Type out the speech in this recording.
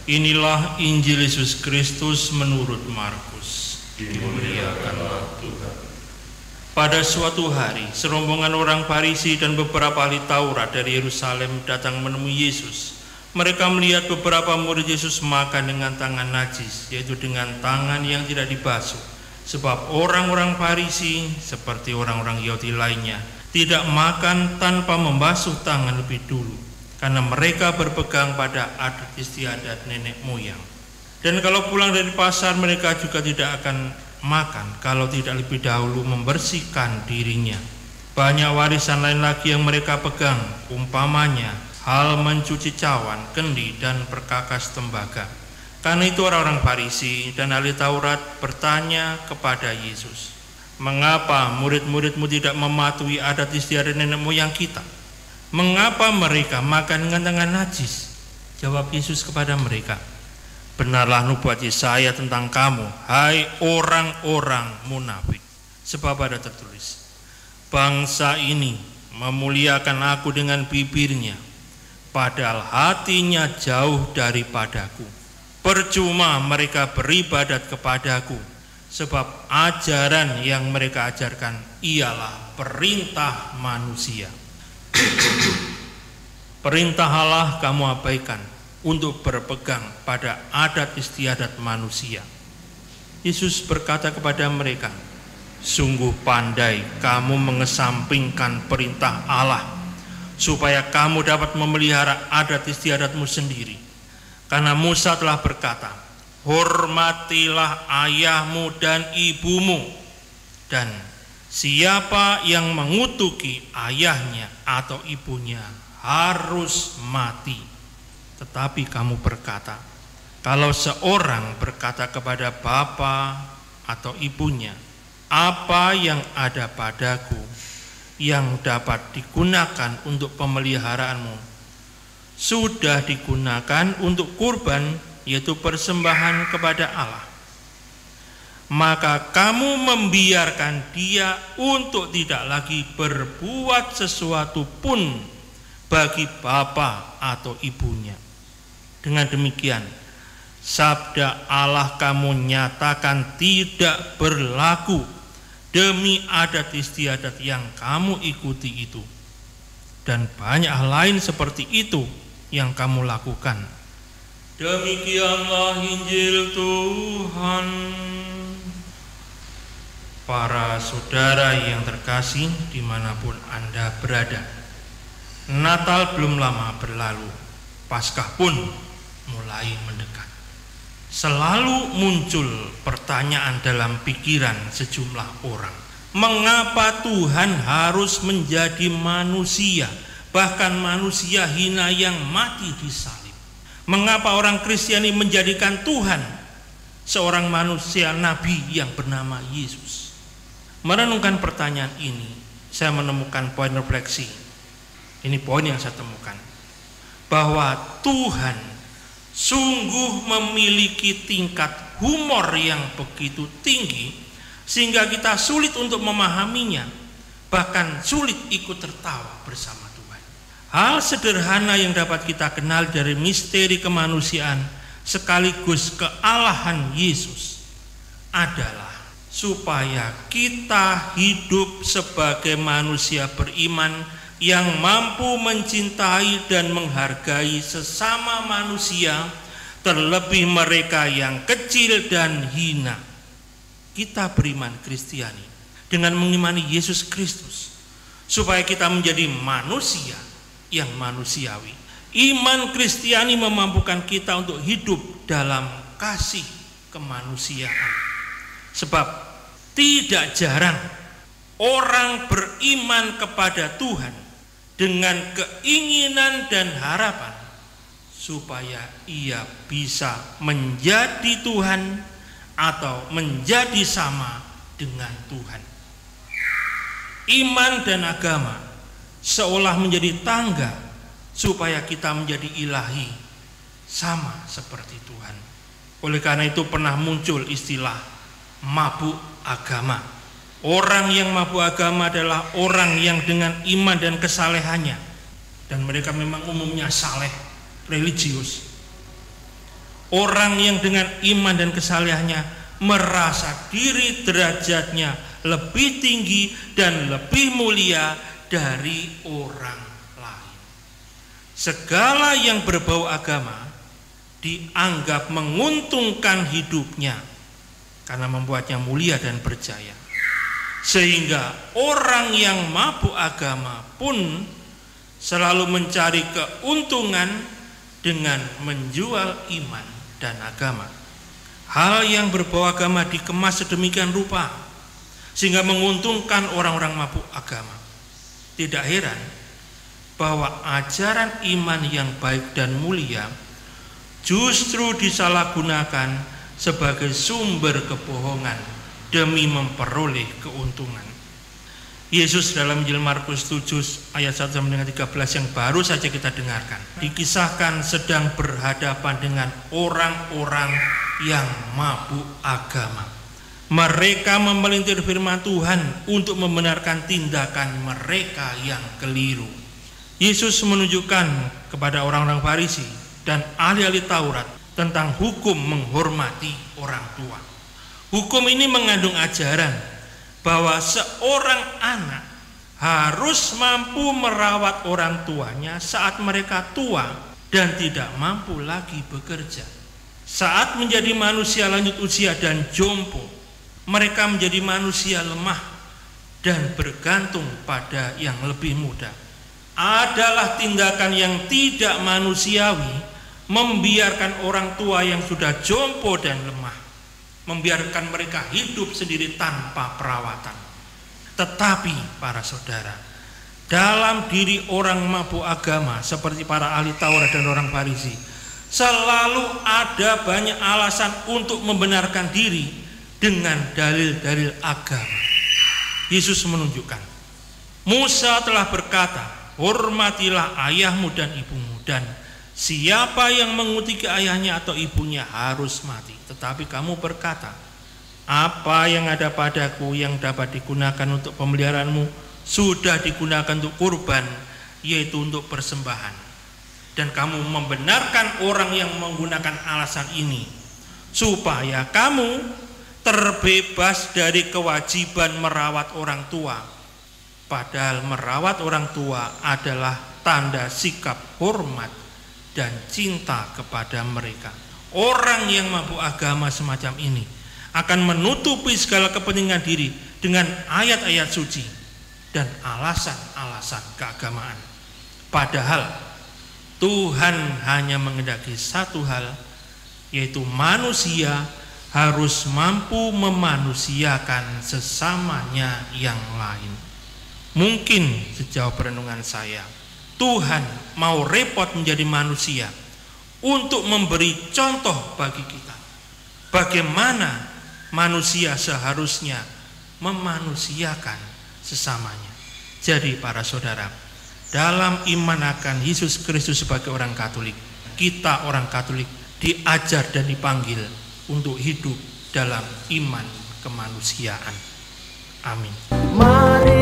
Inilah Injil Yesus Kristus menurut Markus. Dimuliakanlah Tuhan. Pada suatu hari, serombongan orang Farisi dan beberapa ahli Taurat dari Yerusalem datang menemui Yesus. Mereka melihat beberapa murid Yesus makan dengan tangan najis, yaitu dengan tangan yang tidak dibasuh. Sebab orang-orang Farisi, seperti orang-orang Yahudi lainnya, tidak makan tanpa membasuh tangan lebih dulu, karena mereka berpegang pada adat istiadat nenek moyang. Dan kalau pulang dari pasar, mereka juga tidak akan makan kalau tidak lebih dahulu membersihkan dirinya. Banyak warisan lain lagi yang mereka pegang, umpamanya hal mencuci cawan, kendi, dan perkakas tembaga. Karena itu orang-orang Farisi dan ahli Taurat bertanya kepada Yesus, "Mengapa murid-muridmu tidak mematuhi adat istiadat nenek moyang kita? Mengapa mereka makan dengan tangan najis?" Jawab Yesus kepada mereka, "Benarlah nubuat Yesaya tentang kamu, hai orang-orang munafik. Sebab ada tertulis, bangsa ini memuliakan aku dengan bibirnya, padahal hatinya jauh daripadaku. Percuma mereka beribadat kepadaku, sebab ajaran yang mereka ajarkan ialah perintah manusia. Perintah Allah kamu abaikan untuk berpegang pada adat istiadat manusia." Yesus berkata kepada mereka, "Sungguh pandai kamu mengesampingkan perintah Allah, supaya kamu dapat memelihara adat istiadatmu sendiri. Karena Musa telah berkata, hormatilah ayahmu dan ibumu, dan siapa yang mengutuki ayahnya atau ibunya harus mati. Tetapi kamu berkata, kalau seorang berkata kepada bapa atau ibunya, apa yang ada padaku yang dapat digunakan untuk pemeliharaanmu sudah digunakan untuk kurban, yaitu persembahan kepada Allah, maka kamu membiarkan dia untuk tidak lagi berbuat sesuatu pun bagi bapa atau ibunya. Dengan demikian, sabda Allah kamu nyatakan tidak berlaku demi adat istiadat yang kamu ikuti itu, dan banyak hal lain seperti itu yang kamu lakukan." Demikianlah Injil Tuhan. Para saudara yang terkasih dimanapun Anda berada, Natal belum lama berlalu, Paskah pun mulai mendekat. Selalu muncul pertanyaan dalam pikiran sejumlah orang, mengapa Tuhan harus menjadi manusia, bahkan manusia hina yang mati di salib? Mengapa orang Kristiani menjadikan Tuhan seorang manusia nabi yang bernama Yesus? Merenungkan pertanyaan ini, saya menemukan poin refleksi. Ini poin yang saya temukan, bahwa Tuhan sungguh memiliki tingkat humor yang begitu tinggi sehingga kita sulit untuk memahaminya, bahkan sulit ikut tertawa bersama Tuhan. Hal sederhana yang dapat kita kenal dari misteri kemanusiaan sekaligus kealahan Yesus adalah supaya kita hidup sebagai manusia beriman yang mampu mencintai dan menghargai sesama manusia, terlebih mereka yang kecil dan hina. Kita beriman Kristiani dengan mengimani Yesus Kristus, supaya kita menjadi manusia yang manusiawi, Iman Kristiani memampukan kita untuk hidup dalam kasih kemanusiaan. Sebab tidak jarang orang beriman kepada Tuhan dengan keinginan dan harapan supaya ia bisa menjadi Tuhan atau menjadi sama dengan Tuhan. Iman dan agama seolah menjadi tangga supaya kita menjadi ilahi sama seperti Tuhan. Oleh karena itu pernah muncul istilah mabuk agama. Orang yang mabuk agama adalah orang yang dengan iman dan kesalehannya, dan mereka memang umumnya saleh, religius. Orang yang dengan iman dan kesalehannya merasa diri derajatnya lebih tinggi dan lebih mulia dari orang lain. Segala yang berbau agama dianggap menguntungkan hidupnya karena membuatnya mulia dan berjaya. Sehingga orang yang mabuk agama pun selalu mencari keuntungan dengan menjual iman dan agama. Hal yang berbau agama dikemas sedemikian rupa sehingga menguntungkan orang-orang mabuk agama. Tidak heran bahwa ajaran iman yang baik dan mulia justru disalahgunakan sebagai sumber kebohongan demi memperoleh keuntungan. Yesus dalam Injil Markus 7 ayat 1 sampai dengan 13 yang baru saja kita dengarkan, dikisahkan sedang berhadapan dengan orang-orang yang mabuk agama. Mereka memelintir firman Tuhan untuk membenarkan tindakan mereka yang keliru. Yesus menunjukkan kepada orang-orang Farisi dan ahli-ahli Taurat tentang hukum menghormati orang tua. Hukum ini mengandung ajaran bahwa seorang anak harus mampu merawat orang tuanya saat mereka tua dan tidak mampu lagi bekerja. Saat menjadi manusia lanjut usia dan jompo, mereka menjadi manusia lemah dan bergantung pada yang lebih muda. Adalah tindakan yang tidak manusiawi membiarkan orang tua yang sudah jompo dan lemah, membiarkan mereka hidup sendiri tanpa perawatan. Tetapi para saudara, dalam diri orang mabuk agama seperti para ahli Taurat dan orang Farisi, selalu ada banyak alasan untuk membenarkan diri dengan dalil-dalil agama. Yesus menunjukkan, Musa telah berkata, hormatilah ayahmu dan ibumu, dan siapa yang mengutiki ayahnya atau ibunya harus mati. Tetapi kamu berkata, apa yang ada padaku yang dapat digunakan untuk pemeliharaanmu sudah digunakan untuk kurban, yaitu untuk persembahan. Dan kamu membenarkan orang yang menggunakan alasan ini supaya kamu terbebas dari kewajiban merawat orang tua. Padahal merawat orang tua adalah tanda sikap hormat dan cinta kepada mereka. Orang yang mabuk agama semacam ini akan menutupi segala kepentingan diri dengan ayat-ayat suci dan alasan-alasan keagamaan. Padahal Tuhan hanya menghendaki satu hal, yaitu manusia harus mampu memanusiakan sesamanya yang lain. Mungkin sejauh perenungan saya, Tuhan mau repot menjadi manusia untuk memberi contoh bagi kita bagaimana manusia seharusnya memanusiakan sesamanya. Jadi para saudara, dalam iman akan Yesus Kristus sebagai orang Katolik, kita orang Katolik diajar dan dipanggil untuk hidup dalam iman kemanusiaan. Amin. Mari